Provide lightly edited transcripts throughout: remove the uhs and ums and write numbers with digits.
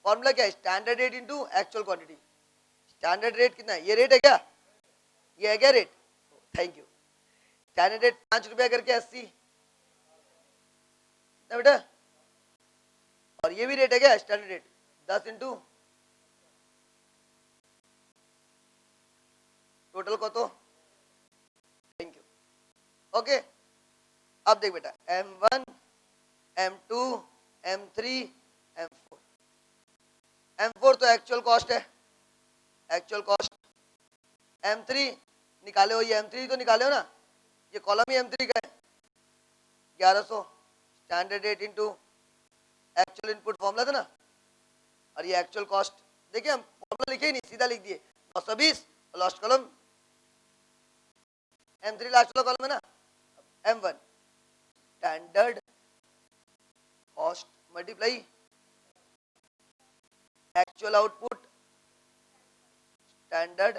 Formula क्या है, standard rate into actual quantity. Standard rate कितना है, ये रेट है क्या, ये है क्या rate, thank you. Standard rate 5 रुपया करके 80 बेटा, और ये भी रेट है क्या स्टैंडर्ड रेट 10 इंटू टोटल को, तो थैंक यू। ओके, अब देख बेटा M1 M2 M3 M4। M4 तो एक्चुअल कॉस्ट है, एक्चुअल कॉस्ट। M3 निकाले हो, ये M3 तो निकाले हो ना, ये कॉलम ही M3 का है 1100। Standard rate into actual input formula था ना, और ये एक्चुअल कॉस्ट। देखिए हम फॉर्मूला लिखे ही नहीं, सीधा लिख दिए 920, लास्ट कॉलम M3 लास्ट वाला कॉलम है ना। M1 standard cost multiply actual output, standard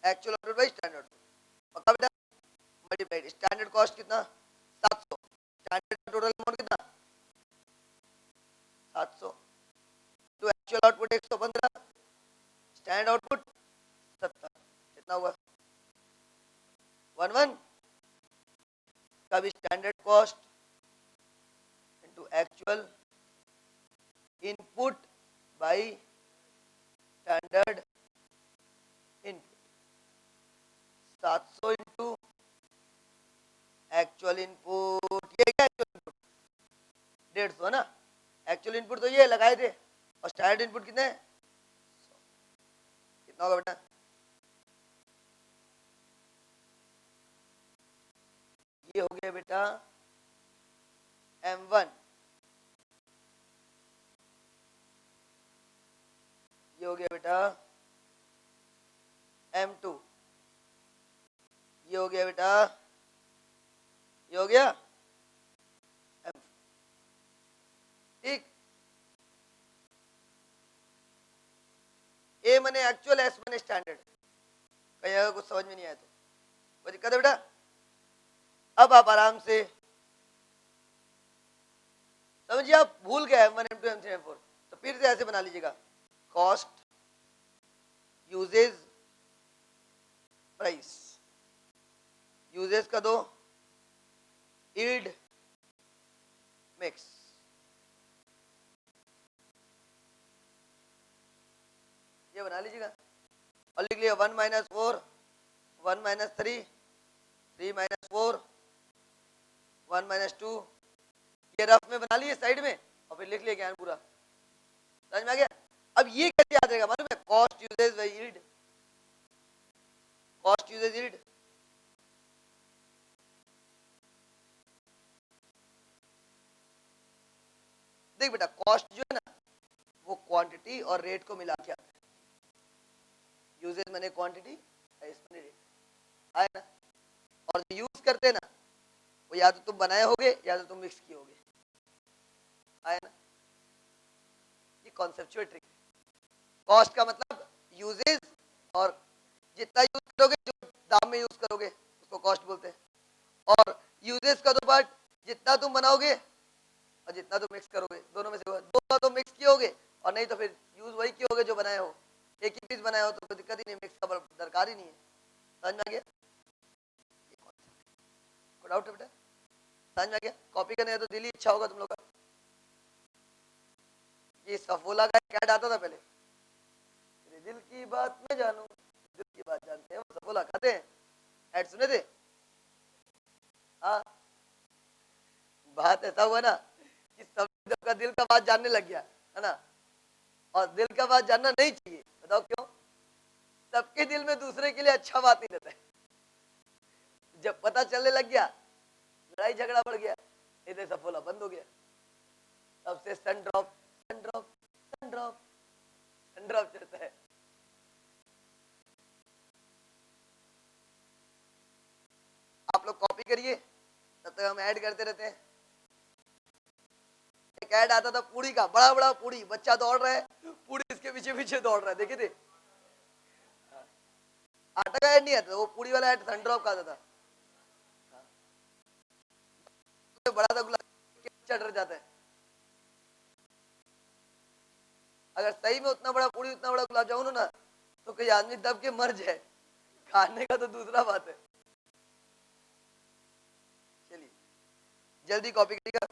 actual output by standard, पक्का बेटा, मल्टीप्लाई स्टैंडर्ड कॉस्ट कितना 700, स्टैंडर्ड टोटल अमाउंट कितना 700 to actual output 115, standard output 70, कितना हुआ 11। कभी standard cost into actual input by standard input, 700 into actual input, ये क्या actual input 150 है ना, एक्चुअल इनपुट तो ये लगाए थे, और स्टैंडर्ड इनपुट कितने, कितना होगा बेटा, ये हो गया बेटा M1, ये हो गया बेटा M2, ये हो गया बेटा, ये हो गया M4, ठीक। A मने एक्चुअल, S मने स्टैंडर्ड, कहीं अगर कुछ समझ में नहीं आया तो कोई दिक्कत है बेटा। अब आप आराम से समझिए, आप भूल गए M1 M2 M3 M4, तो फिर से ऐसे बना लीजिएगा, कॉस्ट यूजेज प्राइस, यूजेज का दो, यील्ड मिक्स, ये बना लीजिएगा, और लिख लिया 1 - 4 1 - 3 3 - 4 1 - 2, ये रफ में बना लिए साइड में, और फिर लिख लिया ज्ञान पूरा, समझ में आ गया। अब ये कैसे याद रहेगा मालूम है, cost usages by yield, cost usages yield, देख बेटा कॉस्ट जो है ना वो क्वांटिटी और रेट को मिला के आता है, यूजेज मैंने क्वांटिटी, इसमें रेट आया ना, और जो यूज करते हैं ना वो या तो तुम बनाए होगे या तो तुम मिक्स किए होगे, आया ना, ये कॉन्सेप्चुअल ट्रिक। कॉस्ट का मतलब यूजेज, और जितना यूज करोगे, जो दाम में यूज करोगे उसको कॉस्ट बोलते हैं, और यूजेज का तो पार्ट जितना तुम बनाओगे और जितना तुम मिक्स करोगे, दोनों में से दो तो मिक्स किए होगे, और नहीं तो फिर यूज वही किए होगे जो बनाए हो, एक ही पीस बनाए हो तो कोई दिक्कत ही नहीं, मिक्स का दरकार ही नहीं है, समझ में आ गया, कोई डाउट है बेटा, समझ में आ गया। कॉपी करने तो दिल ही इच्छा होगा तुम लोग का, ये सफोला का कैड आता था पहले, दिल की बात मैं जानू, दिल की बात जानते हैं, वो सफोला खाते हैं, ऐड सुने थे, हाँ, बात ऐसा हुआ ना कि सबका दिल का बात जानने लग गया है ना, और दिल का बात जानना नहीं चाहिए, बताओ क्यों, सबके दिल में दूसरे के लिए अच्छा बात नहीं रहता है, जब पता चलने लग गया लड़ाई झगड़ा बढ़ गया, इधर सफोला बंद हो गया, तब से सन ड्रॉप सन ड्रॉप सन ड्रॉप सन ड्रॉप चलता है। आप लोग कॉपी करिए, तब तक हम ऐड करते रहते हैं। एक ऐड आता था पूड़ी का, बड़ा बड़ा पूड़ी, बच्चा दौड़ रहा है, पूड़ी इसके पीछे पीछे दौड़ रहा है, देखे थे, आटा का ऐड नहीं आता, वो पूड़ी वाला ऐड सन ड्रॉप का आता था, बड़ा सा गुलाब चढ़ जाता है, अगर सही में उतना बड़ा पूड़ी उतना बड़ा गुलाब जामुन हो ना तो कोई आदमी दब के मर जाए, खाने का तो दूसरा बात है। चलिए जल्दी कॉपी करिएगा।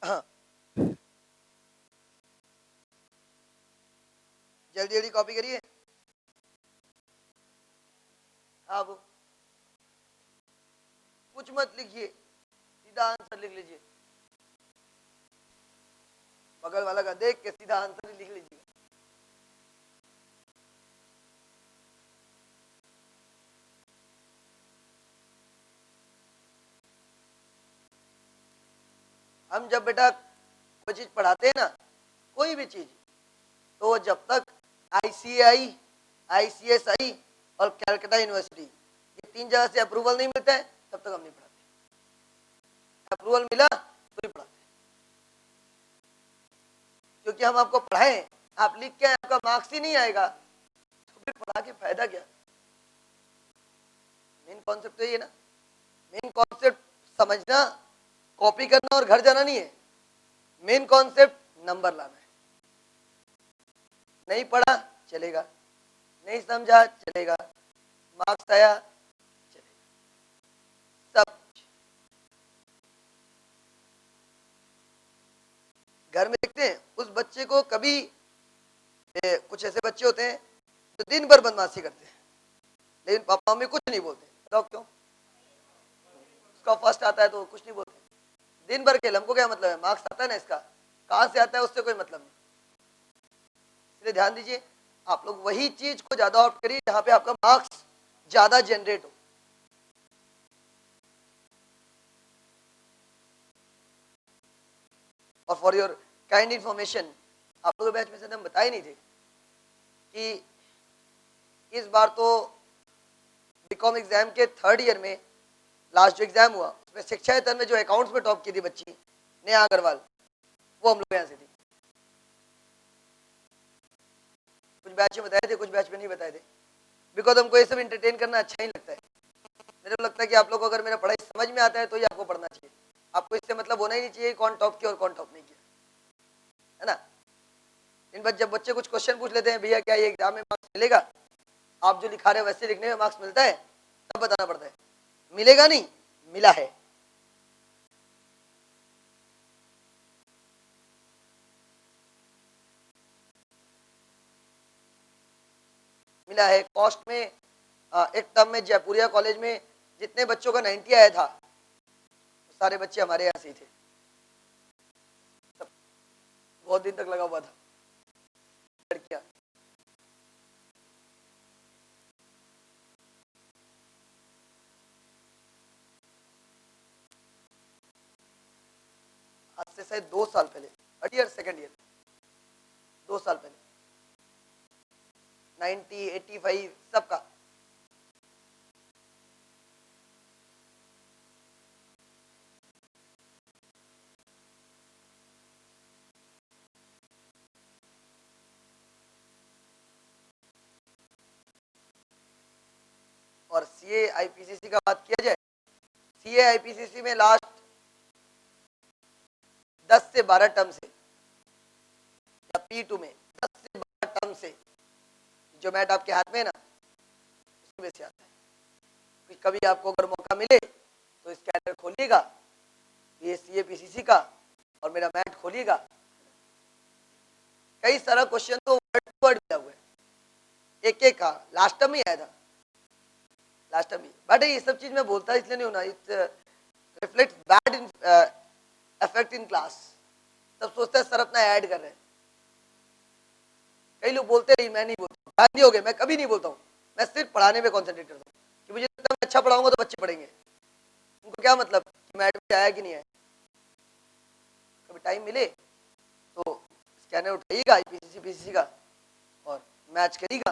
हाँ जल्दी जल्दी कॉपी करिए। हाँ वो कुछ मत लिखिए, सीधा आंसर लिख लीजिए। बगल वाला का देख के सीधा आंसर ही लिख लीजिए। हम जब बेटा कोई चीज पढ़ाते हैं ना, कोई भी चीज, तो जब तक ICAI, ICSI और कैलकाटा यूनिवर्सिटी ये 3 जगह से अप्रूवल नहीं मिलता है तब तक हम नहीं पढ़ाते। अप्रूवल मिला तो ही पढ़ाते, क्योंकि हम आपको पढ़ाएं, आप लिख के आपका मार्क्स ही नहीं आएगा तो फिर पढ़ा के फायदा क्या। मेन कॉन्सेप्ट तो ये ना, मेन कॉन्सेप्ट समझना, कॉपी करना और घर जाना नहीं है। मेन कॉन्सेप्ट नंबर लाना है। नहीं पढ़ा चलेगा, नहीं समझा चलेगा, मार्क्स आया चलेगा, सब घर में देखते हैं। उस बच्चे को कभी कुछ ऐसे बच्चे होते हैं जो दिन भर बदमाशी करते हैं लेकिन पापा मम्मी कुछ नहीं बोलते। बताओ क्यों? उसका फर्स्ट आता है तो कुछ नहीं बोलते, दिन भर खेल, हमको क्या मतलब है, मार्क्स आता है ना इसका, कहां से आता है उससे कोई मतलब नहीं। इसलिए ध्यान दीजिए, आप लोग वही चीज को ज्यादा ऑप्ट करिए जहां पे आपका मार्क्स ज्यादा जनरेट हो। और फॉर योर काइंड इंफॉर्मेशन, आप लोगों के बैच में से हम बताए नहीं थे कि इस बार तो बीकॉम एग्जाम के 3rd ईयर में लास्ट जो एग्जाम हुआ उसमें शिक्षा यतन में जो अकाउंट्स में टॉप की थी बच्ची नेहा अग्रवाल, वो हम लोग यहाँ से थी। कुछ बैच में बताए थे, कुछ बैच में नहीं बताए थे, बिकॉज हमको ये सब इंटरटेन करना अच्छा ही लगता है। मेरे को लगता है कि आप लोग को अगर मेरा पढ़ाई समझ में आता है तो ही आपको पढ़ना चाहिए। आपको इससे मतलब होना ही नहीं चाहिए कौन टॉप किया और कौन टॉप नहीं किया, है ना। इन जब बच्चे कुछ क्वेश्चन पूछ लेते हैं, भैया क्या ये एग्जाम में मार्क्स मिलेगा, आप जो लिखा रहे हो वैसे लिखने में मार्क्स मिलता है, तब बताना पड़ता है। मिलेगा नहीं, मिला है। मिला है। कॉस्ट में एक टर्म में जयपुरिया कॉलेज में जितने बच्चों का 90 आया था सारे बच्चे हमारे यहाँ से ही थे। बहुत दिन तक लगा हुआ था। लड़कियां आज से शायद 2 साल पहले, 3rd ईयर 2nd ईयर, 2 साल पहले 90, 85 सबका। और CA IPCC का बात किया जाए, CA IPCC में लास्ट 10 से 12 टर्म से, या P2 में 10 से 12 टर्म से जो मैट आपके हाथ में है ना, उसमें से आता है। कभी आपको अगर मौका मिले तो स्कैनर खोलिएगा, ये CA PCC का, और मेरा मैट खोलिएगा। कई सारा क्वेश्चन तो वर्ड टू वर्ड दिया हुआ है, एक एक का लास्ट टर्म ही आया था, लास्ट टर्म ही। बट ये सब चीज मैं बोलता इसलिए नहीं होना, reflect bad effect in class. सब सोचते हैं सर अपना ऐड कर रहे हैं। कई लोग बोलते रही, मैं नहीं बोलता, गांधी हो गए, मैं कभी नहीं बोलता हूँ, मैं सिर्फ पढ़ाने में कॉन्सेंट्रेट करता हूँ कि मुझे लगता है मैं अच्छा पढ़ाऊंगा तो बच्चे पढ़ेंगे। उनको क्या मतलब कि मैडम से आया कि नहीं आया। कभी टाइम मिले तो स्कैनर उठाइएगा आईपीसीसी पीसीसी का और मैच करिएगा,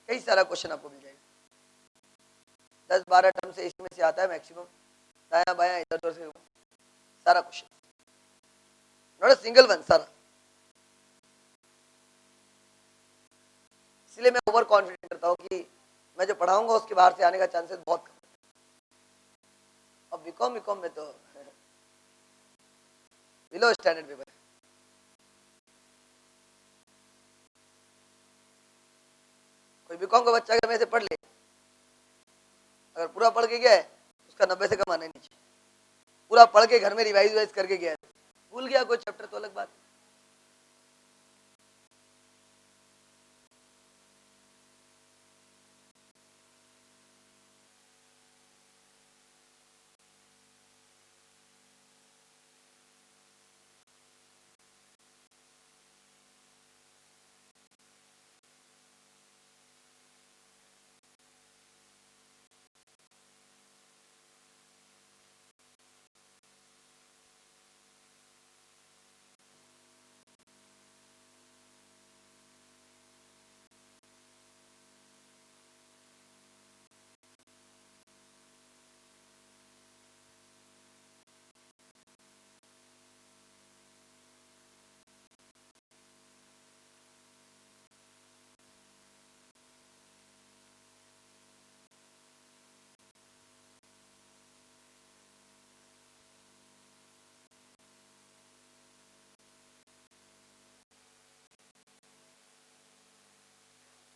कई सारा क्वेश्चन आपको मिल जाएगा। 10-12 टर्म से इसमें से आता है मैक्सिमम, दाया बाया इधर उधर से सारा question, not a single one, सारा। इसलिए मैं ओवर कॉन्फिडेंट करता हूँ कि मैं जो पढ़ाऊंगा उसके बाहर से आने का चांसेस बहुत कम। अब बीकॉम में तो बिलो स्टैंडर्ड पेपर। कोई बीकॉम का बच्चा अगर मेरे से पढ़ ले, अगर पूरा पढ़ के गया है उसका 90 से कम आना नहीं चाहिए। पूरा पढ़ के घर में रिवाइज करके गया है, भूल गया कोई चैप्टर तो अलग बात।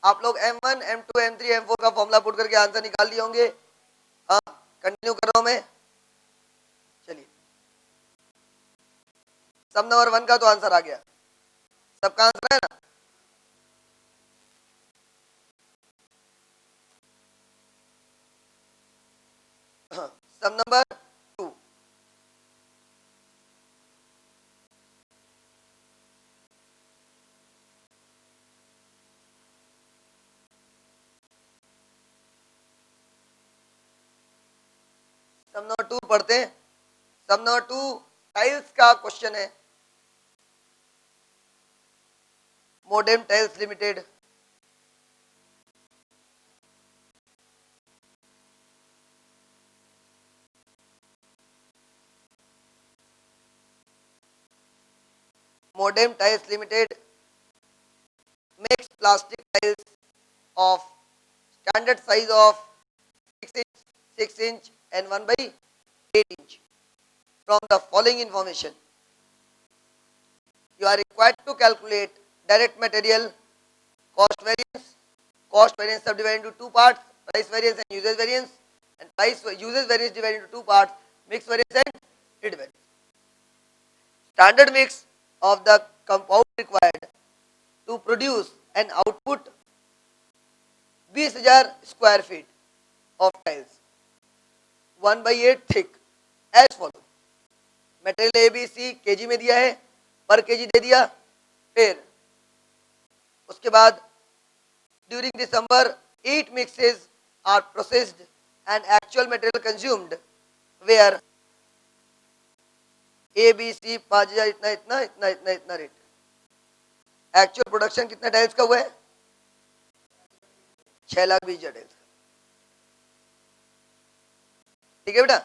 आप लोग M1 M2 M3 M4 का फॉर्मूला पुट करके आंसर निकाल लिए होंगे। हाँ, कंटिन्यू कर रहा हूं मैं। चलिए, सब नंबर 1 का तो आंसर आ गया, सबका आंसर है ना। सब नंबर 2, सब नंबर 2 पढ़ते हैं। सब नंबर 2 टाइल्स का क्वेश्चन है। Modem tiles limited, modem tiles limited makes plastic tiles of standard size of 6 inch and 1 by 8 inch. From the following information, you are required to calculate direct material cost variance subdivided into two parts, price variance and usage variance, and price usage variance divided into two parts, mix variance and yield variance. Standard mix of the compound required to produce an output 20,000 square feet of tiles 1 by 8 thick as follow. Material ABC KG में दिया है, पर KG दे दिया। फिर उसके बाद during December 8 mixes are processed and actual material consumed where ABC 5,000 इतना इतना इतना इतना इतना रेट। एक्चुअल प्रोडक्शन कितना टाइल्स का हुआ है? 6,20,000 टाइल्स। ठीक है बेटा।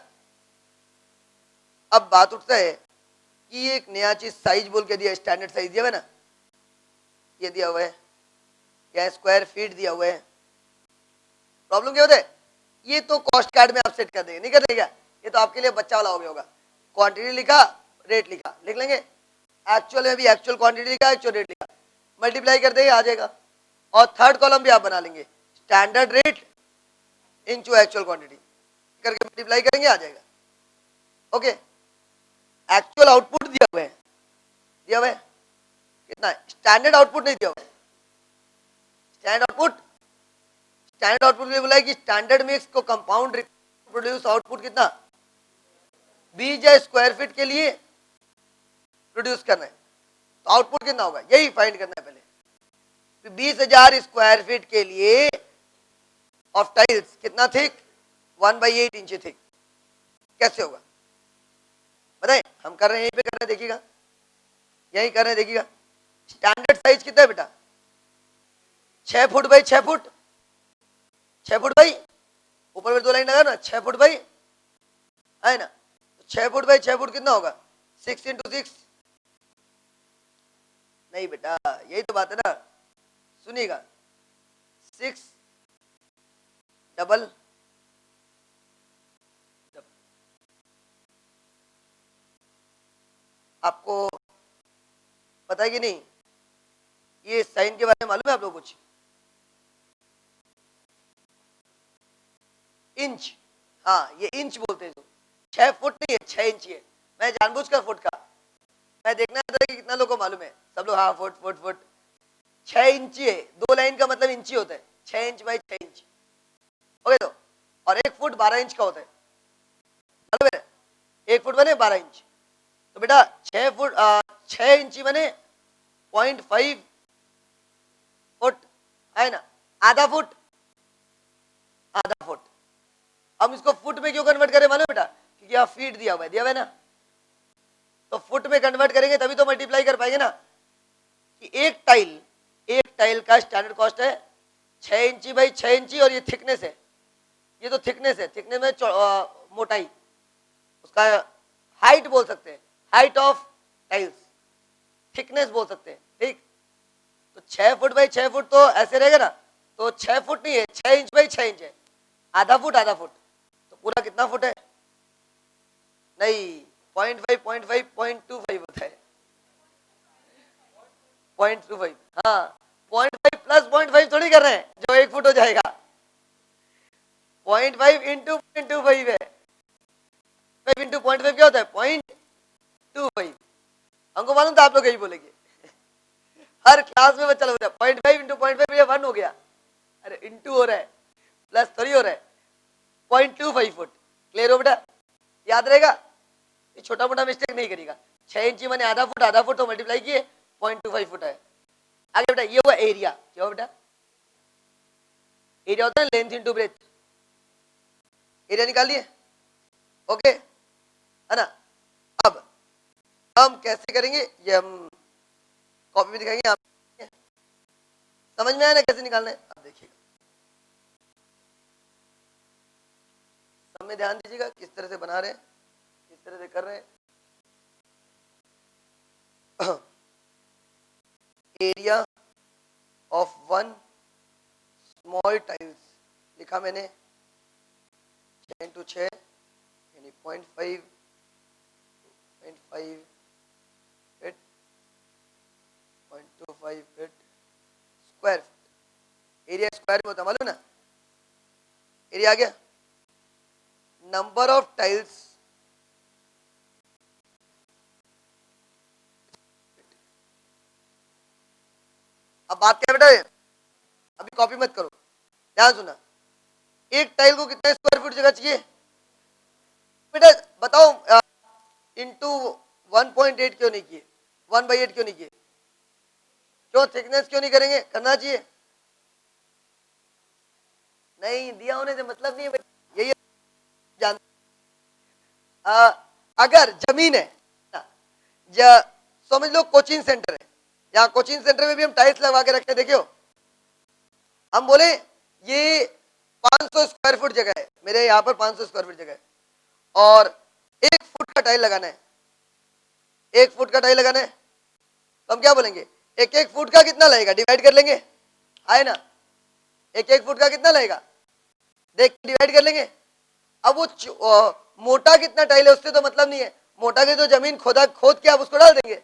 अब बात उठता है कि ये एक नया चीज साइज बोल के दिया, स्टैंडर्ड साइज दिया हुआ है ना, ये दिया हुआ है, या स्क्वायर फीट दिया हुआ है। प्रॉब्लम क्या होता है, ये तो कॉस्ट कार्ड में आप सेट कर देंगे, नहीं कर देगा, ये तो आपके लिए बच्चा वाला हो गया होगा। क्वांटिटी लिखा, रेट लिखा, लिख लेंगे। एक्चुअल में भी एक्चुअल क्वांटिटी लिखा, एक्चुअल रेट लिखा, मल्टीप्लाई कर देंगे, आ जाएगा। और थर्ड कॉलम भी आप बना लेंगे, standard rate into actual quantity करके मल्टीप्लाई करेंगे, आ जाएगा। ओके। एक्चुअल आउटपुट दिया हुआ है, दिया हुआ है कितना है, स्टैंडर्ड आउटपुट नहीं दिया हुआ है। स्टैंडर्ड आउटपुट में बोला है कि स्टैंडर्ड मिक्स को कंपाउंड प्रोड्यूस आउटपुट कितना 20,000 स्क्वायर फीट के लिए प्रोड्यूस करना है, तो आउटपुट कितना होगा यही फाइंड करना है पहले। 20,000 स्क्वायर फीट के लिए ऑफ टाइल्स कितना थिक, 1/8 इंच थिक। कैसे होगा बताए, हम कर रहे हैं यहीं पे कर रहे हैं, देखिएगा यही कर रहे हैं, देखिएगा स्टैंडर्ड साइज कितना है बेटा, 6 foot by 6 foot, 6 foot by, ऊपर में 2 लाइन लगा ना, 6 फुट बाई है ना, 6 फुट बाई 6 फुट कितना होगा 6 इंटू 6। नहीं बेटा यही तो बात है ना, सुनिएगा 6 डबल आपको पता है कि नहीं, ये साइन के बारे में मालूम है आप लोग कुछ, इंच, हाँ ये इंच बोलते हैं, 6 फुट नहीं है 6 इंच है, मैं जानबूझकर फुट का, मैं देखना था कि कितना लोगों को मालूम है, सब लोग हाँ फुट फुट फुट, 6 इंची है, 2 लाइन का मतलब इंची होता है, 6 इंच बाई 6 इंच, ओके तो, और 1 फुट 12 इंच का होता है, मालूम है 1 फुट बने 12 इंच, तो बेटा 6 फुट 6 इंची बने 0.5 फुट है ना, आधा फुट, आधा फुट। हम इसको फुट में क्यों कन्वर्ट करें मालूम बेटा, क्योंकि यहाँ फीट दिया हुआ है ना, तो फुट में कन्वर्ट करेंगे तभी तो मल्टीप्लाई कर पाएंगे ना, कि एक टाइल का स्टैंडर्ड कॉस्ट है 6 इंची बाई 6 इंची, और ये थिकनेस है, ये तो थिकनेस है, थिकनेस में मोटाई, उसका हाइट बोल सकते हैं, हाइट ऑफ टाइल्स, थिकनेस बोल सकते हैं, ठीक। तो 6 फुट बाई 6 फुट तो ऐसे रहेगा ना, तो 6 फुट नहीं है 6 इंच बाई 6 इंच है, आधा फुट, तो पूरा कितना फुट है, नहीं 0.5 0.25 होता है, 0.25, हाँ 0.5 प्लस 0.5 थोड़ी कर रहे हैं जो 1 फुट हो जाएगा, 0.5 इंटू 0.25 है, 5 इंटू 0.5 क्या होता है 0.25, हमको मालूम था आप लोग यही बोलेंगे, हर क्लास में बच्चा लोग 0.5 इंटू 0.5 1 हो गया, अरे इंटू हो रहा है प्लस थोड़ी हो रहा है, 0.25 फुट, क्लियर हो बेटा, याद रहेगा, ये छोटा मोटा मिस्टेक नहीं करेगा, 6 इंची मैंने आधा फुट तो मल्टीप्लाई किए 0.25 फुट है। आगे बेटा ये हुआ एरिया, क्या हुआ बेटा, एरिया होता है लेंथ इंटू ब्रेथ, एरिया निकाल लिए, ओके है ना। अब हम कैसे करेंगे ये हम कॉपी में दिखाएंगे, आप समझ में आया ना कैसे निकालना है, अब देखिएगा सब में ध्यान दीजिएगा किस तरह से बना रहे हैं, किस तरह से कर रहे हैं। Area of one small tiles लिखा मैंने 6 इंटू 6 यानी 0.5 feet 0.25 feet square feet, area square में होता मालूम ना, एरिया आ गया, नंबर ऑफ टाइल्स अब बात क्या बेटा, अभी कॉपी मत करो, ध्यान सुना, एक टाइल को कितना स्क्वायर फीट जगह चाहिए बेटा बताओ, इंटू 1.8 क्यों नहीं किए, 1/8 क्यों नहीं किए, क्यों थिकनेस क्यों नहीं करेंगे, करना चाहिए, नहीं दिया होने से मतलब नहीं है बेटा, यही जान, अगर जमीन है या समझ लो कोचिंग सेंटर है, यहाँ कोचिंग सेंटर में भी हम टाइल्स लगा के रखते देखियो, हम बोले ये 500 स्क्वायर फुट जगह है, मेरे यहाँ पर 500 स्क्वायर फीट जगह है, और 1 फुट का टाइल लगाना है, 1 फुट का टाइल लगाना है, तो हम क्या बोलेंगे 1 फुट का कितना लगेगा, डिवाइड कर लेंगे, है ना, 1 फुट का कितना लगेगा देख डिवाइड कर लेंगे। अब वो मोटा कितना टाइल है उससे तो मतलब नहीं है, मोटा की तो जमीन खोद के आप उसको डाल देंगे,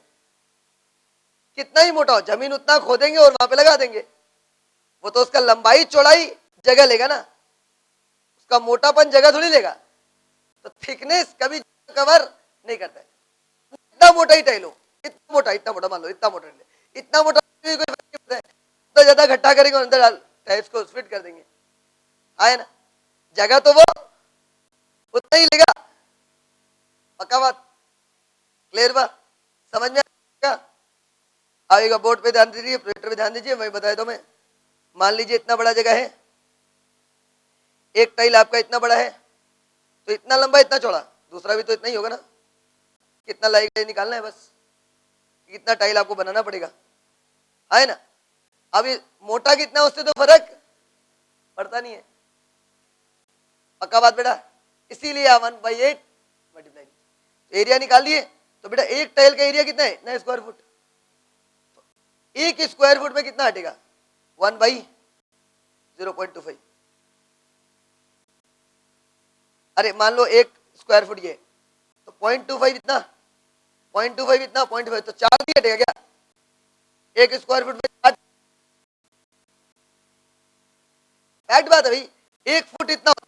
कितना ही मोटा हो जमीन उतना खोदेंगे और वहां पे लगा देंगे, वो तो उसका लंबाई चौड़ाई जगह लेगा ना, उसका मोटापन जगह थोड़ी लेगा, तो थिकनेस कभी कवर नहीं करता है, इतना मोटा ही टाइल हो, इतना मोटा मान लो, इतना मोटा कोई फर्क नहीं पड़ता है, तो ज्यादा घट्टा करेंगे और अंदर डाल टाइल्स को फिट कर देंगे, आए ना, जगह तो वो उतना ही लेगा, क्लियर बा? समझ में आएगा? आएगा बोर्ड पे ध्यान दीजिए, प्रोजेक्टर पे ध्यान दीजिए, मैं बताया तो मैं। मान लीजिए इतना बड़ा जगह है, एक टाइल आपका इतना बड़ा है, तो इतना लंबा इतना चौड़ा, दूसरा भी तो इतना ही होगा ना। कितना लगेगा ये निकालना है बस, कितना टाइल आपको बनाना पड़ेगा, है ना। अब ये मोटा कितना है उससे तो फर्क पड़ता नहीं है, पक्का बात बेटा। इसीलिए 1/8 मल्टीप्लाई, एरिया निकाल लिए तो बेटा एक टाइल का एरिया कितना है, इतना स्क्वायर फुट। तो एक स्क्वायर फुट में कितना हटेगा, 1/0.25। अरे मान लो एक स्क्वायर फुट ये, तो 0.25 इतना, 0.25 इतना, 0.5 तो 4 नहीं हटेगा क्या एक स्क्वायर फुट में? 4। फैक्ट बात है भाई, एक फुट इतना होता,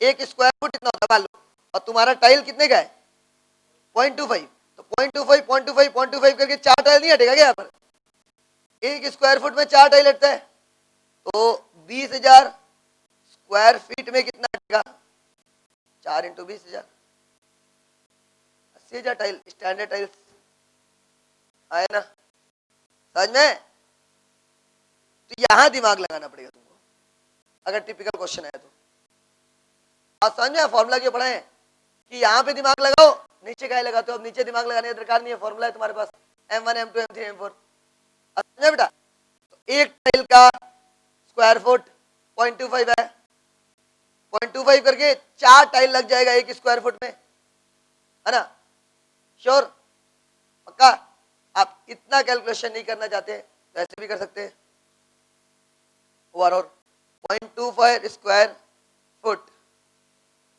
एक स्क्वायर फुट इतना होता मान लो, और तुम्हारा टाइल कितने का है 0.25, तो 0.25 0.25 0.25 करके 4 टाइल नहीं हटेगा क्या यहाँ पर? एक स्क्वायर फुट में 4 टाइल हटता है, तो 20,000 स्क्वायर फीट में कितना हटेगा, 4 × 20,000, 80,000 टाइल, स्टैंडर्ड टाइल्स आए ना समझ में। तो यहां दिमाग लगाना पड़ेगा तुमको अगर टिपिकल क्वेश्चन आया तो। आप समझ में फॉर्मूला क्यों पढ़ा है कि यहाँ पे दिमाग लगाओ, नीचे क्या लगाते हो, अब नीचे दिमाग लगाने की दरकार नहीं है, फॉर्मूला है तुम्हारे पास M1 M2 M3 M4, समझे बेटा। तो एक टाइल का स्क्वायर फुट 0.25 है, 0.25 करके 4 टाइल लग जाएगा एक स्क्वायर फुट में, है ना, श्योर पक्का। आप इतना कैलकुलेशन नहीं करना चाहते तो ऐसे भी कर सकते हैं, ओवरऑल 0.25 स्क्वायर फुट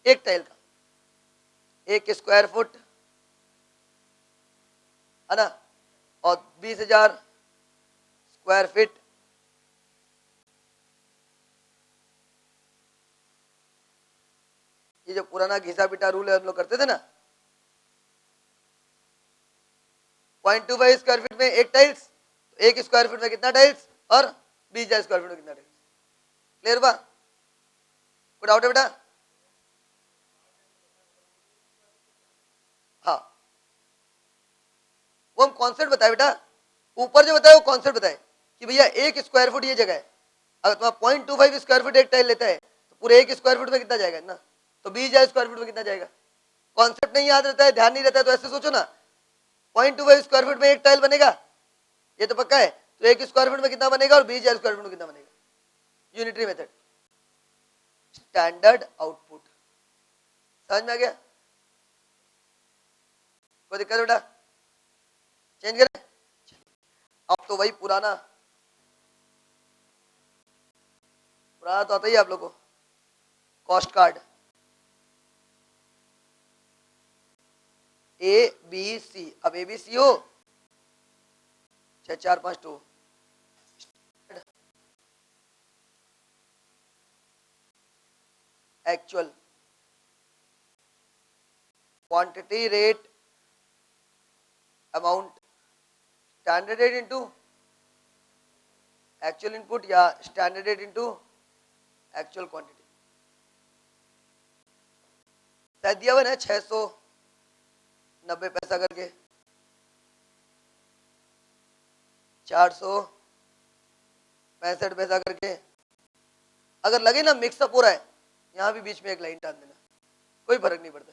एक टाइल का, एक स्क्वायर फुट, है ना, और 20,000 स्क्वायर फीट। ये जो पुराना घिसा पिटा रूल है हम लोग करते थे ना, 0.25 स्क्वायर फीट में एक टाइल्स, तो एक स्क्वायर फीट में कितना टाइल्स, और 20,000 स्क्वायर फीट में कितना टाइल्स। क्लियर बा? कोई डाउट है बेटा? हाँ, वो हम कॉन्सेप्ट बताए बेटा, ऊपर जो बताया वो कॉन्सेप्ट बताए कि भैया एक स्क्वायर फुट ये जगह है, अगर तुम्हारा 0.25 स्क्वायर फुट एक टाइल लेता है तो पूरे एक स्क्वायर फुट में कितना जाएगा ना, तो 20,000 स्क्वायर फुट में कितना जाएगा। कॉन्सेप्ट नहीं याद रहता है, ध्यान नहीं रहता है, तो ऐसे सोचो ना 0.25 स्क्वायर फुट में एक टाइल बनेगा, ये तो पक्का है, तो एक स्क्वायर फुट में कितना बनेगा और 20,000 स्क्वायर फुट में कितना बनेगा। यूनिटरी मेथड, स्टैंडर्ड आउटपुट, समझ में आ गया? कोई दिक्कत बेटा? चेंज करें? अब तो वही पुराना पुराना तो आता ही आप लोग को, कॉस्ट कार्ड ABC। अब ABC हो 6 4 5 2, actual quantity rate amount, standard rate into actual input, या standard rate into actual quantity. शायद दिया हुआ ना 690 पैसा करके, 465 पैसा करके। अगर लगे ना मिक्सअप हो रहा है, यहाँ भी बीच में एक लाइन डाल देना, कोई फर्क नहीं पड़ता।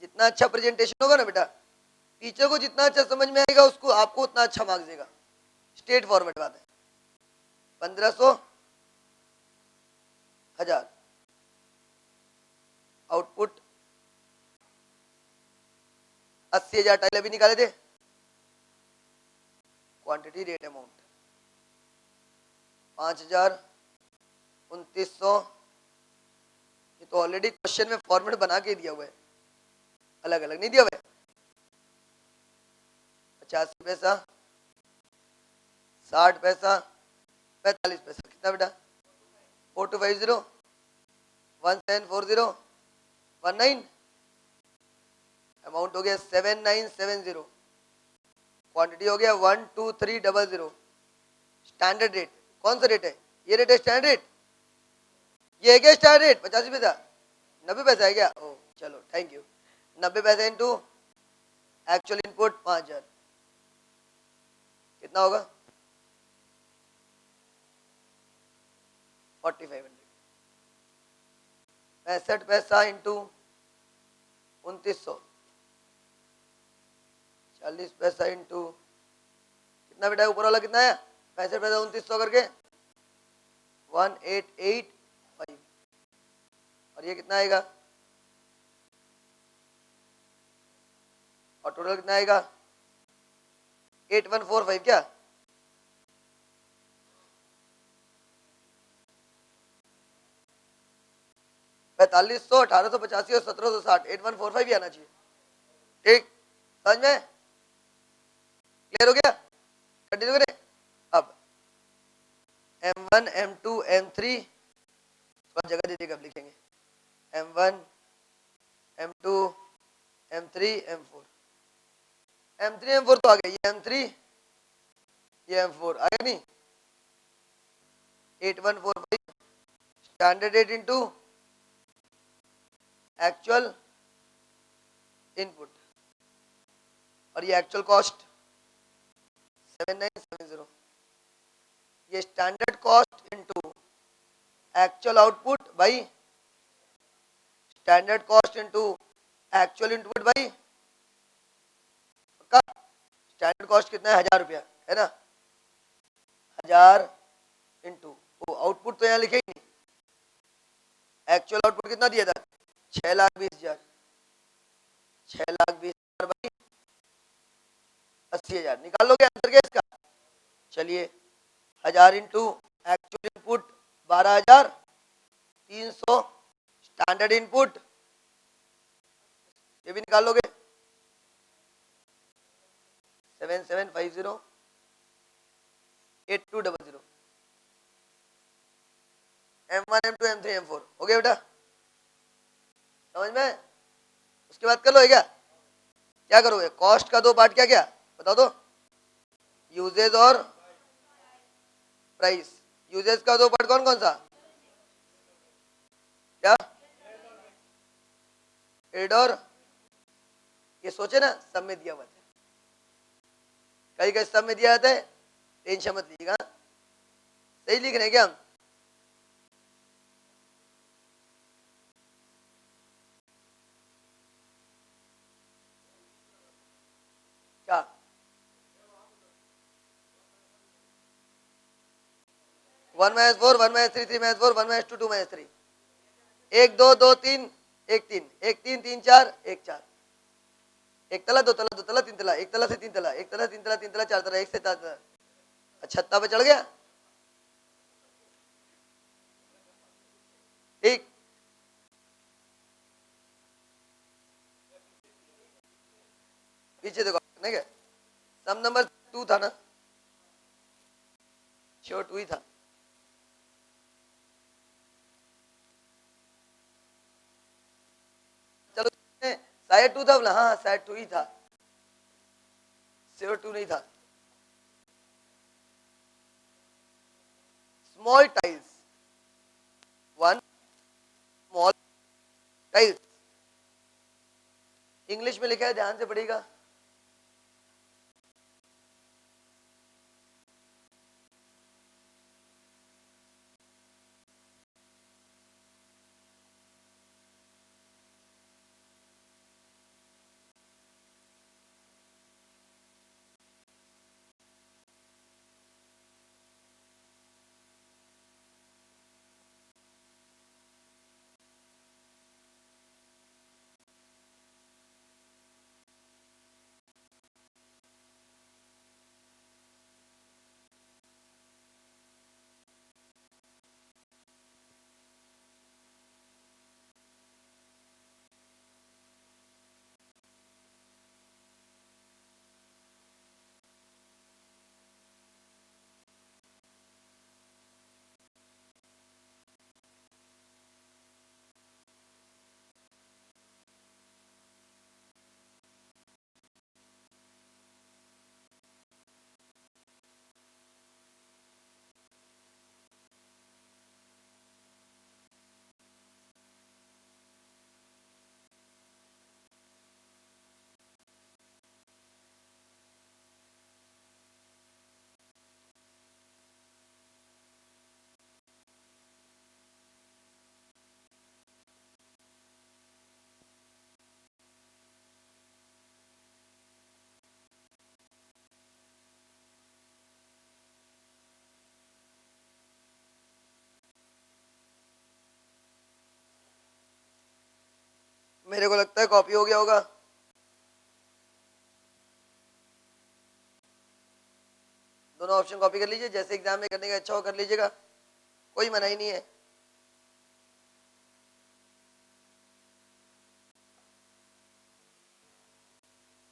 जितना अच्छा प्रेजेंटेशन होगा ना बेटा, टीचर को जितना अच्छा समझ में आएगा उसको आपको उतना अच्छा मार्क्स देगा, स्ट्रेट फॉरवर्ड बात है। 1500 1000 आउटपुट, 80,000 टाइल अभी निकाले थे, क्वांटिटी रेट अमाउंट 5,000 2900। ये तो ऑलरेडी क्वेश्चन में फॉर्मेट बना के दिया हुआ है, अलग अलग नहीं दिया हुआ है। 85 पैसा, 60 पैसा, 45 पैसा, कितना बेटा 4250 1740 19, अमाउंट हो गया 7970, क्वांटिटी हो गया 12300। स्टैंडर्ड रेट कौन सा रेट है, ये रेट है स्टैंडर्ड रेट, ये है क्या स्टैंडर्ड रेट 85 पैसा 90 पैसा है क्या? ओ चलो थैंक यू, 90 पैसे इंटू एक्चुअल इनपुट 5000 कितना होगा 4500। 65 पैसा इंटू 2900 40 पैसा इंटू कितना बेटा ऊपर वाला कितना है 65 पैसा 2900 करके 1885 और ये कितना आएगा और टोटल कितना आएगा 8145 क्या 4500 1885 और 1760 8145 ही आना चाहिए। ठीक समझ में क्लियर हो गया कंटिन्यू करें। अब M1 M2 M3 जगह दे देगा अब लिखेंगे M1 M2 M3 M4 M3 M4 तो आ गया ये M3 ये M4 आ गया नहीं 8145 standard rate into actual input और ये एक्चुअल कॉस्ट 7970 ये standard cost into actual output by standard cost into actual input by का स्टैंडर्ड कॉस्ट कितना है 1000 रुपया है ना 1000 इनटू वो आउटपुट तो यहाँ लिखे ही नहीं एक्चुअल आउटपुट कितना दिया था 6,20,000 6,20,000 बाई 80,000 निकाल लोगे आंसर क्या इसका। चलिए 1000 into actual input 12,300 standard input ये भी निकाल लोगे 7750 8200 M1 M2 M3 M4 हो गया बेटा समझ में। उसके बाद कर लो क्या क्या करोगे कॉस्ट का दो पार्ट क्या क्या बताओ तो यूजेज और प्राइस। यूजेज का दो पार्ट कौन कौन सा क्या एड और ये सोचे ना सब में दिया हुआ था कहीं कहीं सब में दिया जाता है टेंशन मत लीजिएगा सही लिख रहे हैं क्या हम क्या 1 - 4 1 - 3 3 - 4 1 - 2 2 - 3 1 2 2 3 1 3 1 3 3 4 1 4 एक तला दो तला दो तला तीन तला एक तला से तीन तला एक तला तीन तला तीन तला चार तला एक से चार तला छत्ता पे चढ़ गया ठीक पीछे देखो नहीं क्या सम नंबर 2 था ना श्योर 2 ही था चलो शायद 2 था बोला हाँ शायद 2 ही था श्योर 2 नहीं था। Small tiles 1 small tiles English में लिखा है ध्यान से पढ़िएगा मेरे को लगता है कॉपी हो गया होगा। दोनों ऑप्शन कॉपी कर लीजिए, जैसे एग्जाम में करने का अच्छा हो कर लीजिएगा, कोई मनाही नहीं है।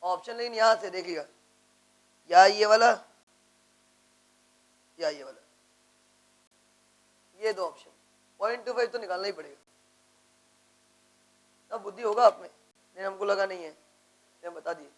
ऑप्शन लेकिन यहां से देखिएगा, या ये वाला या ये वाला, ये दो ऑप्शन। 0.25 तो निकालना ही पड़ेगा। अब बुद्धि होगा आप में, नहीं हमको लगा नहीं है, हम बता दिए।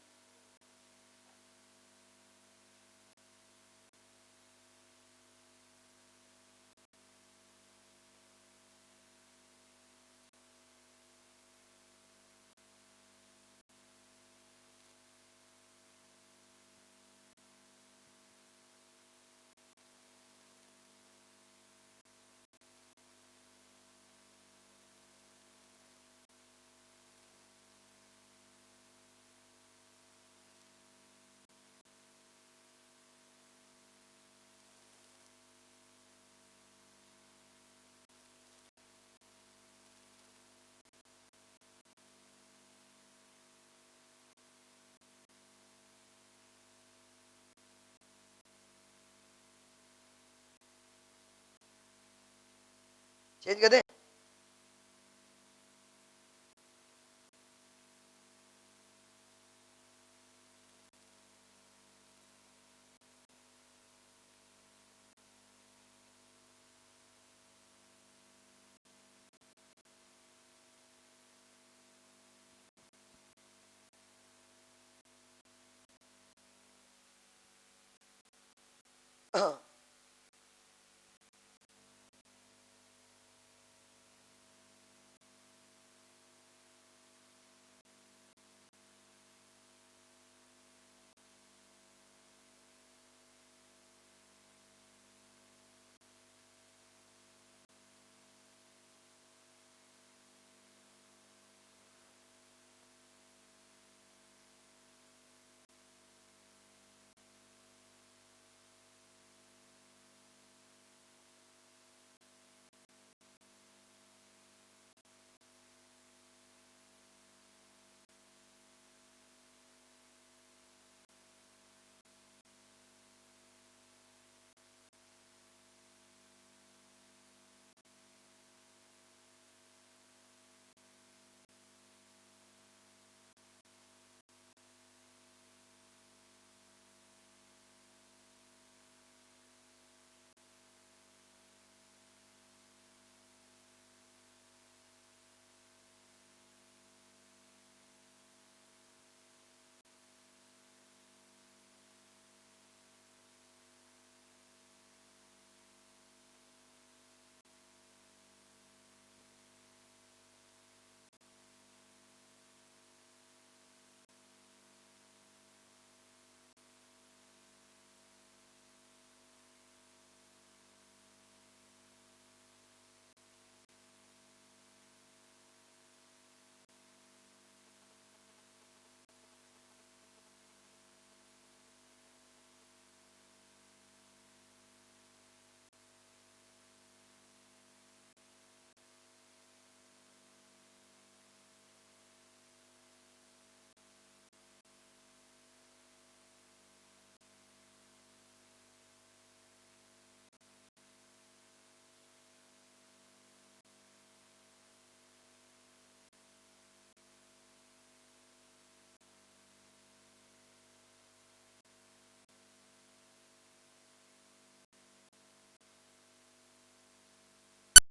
चेंज कर दें? हाँ,